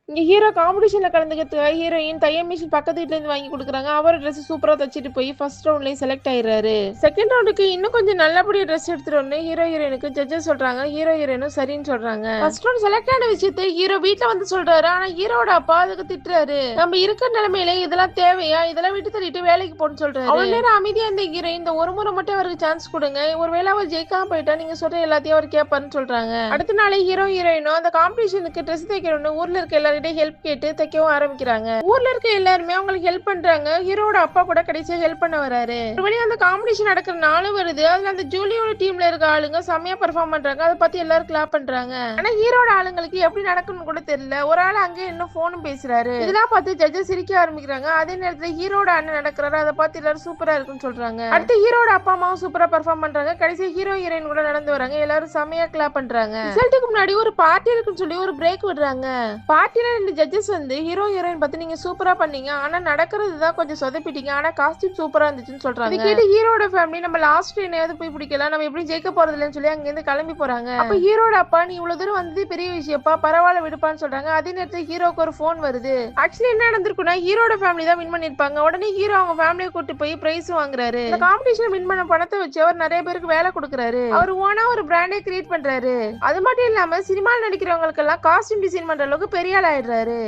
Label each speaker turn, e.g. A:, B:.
A: இங்க hero காம்படிஷன்ல கலந்துக்கிறதுக்காக heroine தையல் machine பக்கத்து வீட்ல இருந்து வாங்கி கொடுக்குறாங்க. அவர் ட்ரெஸ் சூப்பரா தச்சிட்டு போய் ஃபர்ஸ்ட் ரவுண்ட்லயும் செலக்ட் ஆயிடுறாரு. செகண்ட் ரவுண்டுக்கு இன்னும் கொஞ்சம் நல்லபடியா ட்ரெஸ் எடுத்துட்டு ஹீரோ ஹீரோயினுக்கு ஜட்ஜஸ் சொல்றாங்க. ஹீரோ ஹீரோயினும் சரின்னு சொல்றாங்க. ஃபர்ஸ்ட் ரவுண்ட் செலக்ட் ஆன விஷயத்தை ஹீரோ வீட்ல வந்து சொல்றாரு. ஆனா ஹீரோட அப்பா அதுக்கு திட்டுறாரு. நம்ம இருக்கிற நிலைமையில இதெல்லாம் தேவையா, இதெல்லாம் விட்டு தள்ளிட்டு வேலைக்கு போன்னு சொல்றாரு. அவ்வளவு நேரம் அமைதியா இருந்த ஹீரோயின் இந்த ஒரு முறை மட்டும் அவருக்கு சான்ஸ் கொடுங்க, ஒருவேளை அவர் ஜெயிக்காம போயிட்டா நீங்க சொல்ற எல்லாத்தையும் அவர் கேட்பாருன்னு சொல்றாங்க. அடுத்த நாளே ஹீரோ ஹீரோயினும் அந்த காம்படிஷனுக்கு ட்ரெஸ் தைக்கணும்னு ஊர்ல இருக்க எல்லார்கிட்டயும் ஹெல்ப் கேட்டு தைக்கவும் ஆரம்பிக்கிறாங்க. ஊர்ல இருக்க எல்லாருமே அவங்களுக்கு ஹெல்ப் பண்றாங்க. ஹீரோட அப்பா கூட கடைசியா ஹெல்ப் பண்ண வராரு. ஒருவழி அந்த காம்படிஷன் நடக்கிற நாளும் வருது. அதுல அந்த ஜூலியோட டீம்ல இருக்க ஆளுங்க செம்மையா பெர்ஃபார்ம் பண்றாங்க. அதை பத்தி எல்லாரும் கிளாப் பண்றாங்க. ஆனா ஹீரோட ஆளுங்களுக்கு எப்படி நடக்கும்னு கூட தெரியல. ஒரு ஆள் அங்க இன்னும் போனும் பேசுறாரு. இதெல்லாம் பார்த்து ஜட்ஜஸ் சிரிக்க ஆரம்பிக்கிறாங்க. அதே நேரத்துல ஹீரோட அண்ணன் நடக்கிறாரு. அதை பார்த்து எல்லாரும் சூப்பரா இருக்குன்னு சொல்றாங்க. அடுத்து ஹீரோட அப்பா அம்மாவும் சூப்பரா பெர்ஃபார்ம் பண்றாங்க. கடைசி ஹீரோ ஹீரோயின் கூட நடந்து வராங்க. எல்லாரும் செம்மையா கிளாப் பண்றாங்க. ரிசல்ட்டுக்கு முன்னாடி ஒரு பார்ட்டி இருக்குன்னு சொல்லி ஒரு பிரேக் விடுறாங்க. பார்ட்டில ரெண்டு ஜட்ஜஸ் வந்து ஹீரோ ஹீரோயின் பத்தி நீங்க சூப்பரா பண்ணீங்க, ஆனா நடக்கிறது தான் கொஞ்சம் சொதப்பிட்டீங்க, ஆனா காஸ்டியூம் சூப்பரா இருந்துச்சுன்னு சொல்றாங்க. கேட்டு ஹீரோட ஃபேமிலி நம்ம லாஸ்ட் என்னையாவது போய் பிடிக்கலாம், நம்ம எப்படி ஜெயிக்க போறது இல்லைன்னு சொல்லி அங்க இருந்து கிளம்பி போறாங்க. அப்ப ஹீரோட அப்பா நீ இவ்வளவு தூரம் வந்து பெரிய விஷயப்பா, பரவாயில்ல விடுப்பான்னு சொல்றாங்க. அதே நேரத்தில் ஹீரோக்கு ஒரு போன் வருது. ஆக்சுவலி என்ன நடந்திருக்குன்னா ஹீரோட ஃபேமிலி தான் வின் பண்ணிருப்பாங்க. உடனே ஹீரோ அவங்க ஃபேமிலியை கூட்டு போய் பிரைஸ் வாங்குறாரு. இந்த காம்படிஷன் வின் பண்ண பணத்தை வச்சு அவர் நிறைய பேருக்கு வேலை கொடுக்குறாரு. அவர் ஓனா ஒரு பிராண்டே கிரியேட் பண்றாரு. அது மட்டும் இல்லாம சினிமாவில் நடிக்கிறவங்களுக்கு எல்லாம் காஸ்டியூம் டிசைன் பண்ற அளவுக்கு பெரிய ஆள் ஆயிடுறாரு.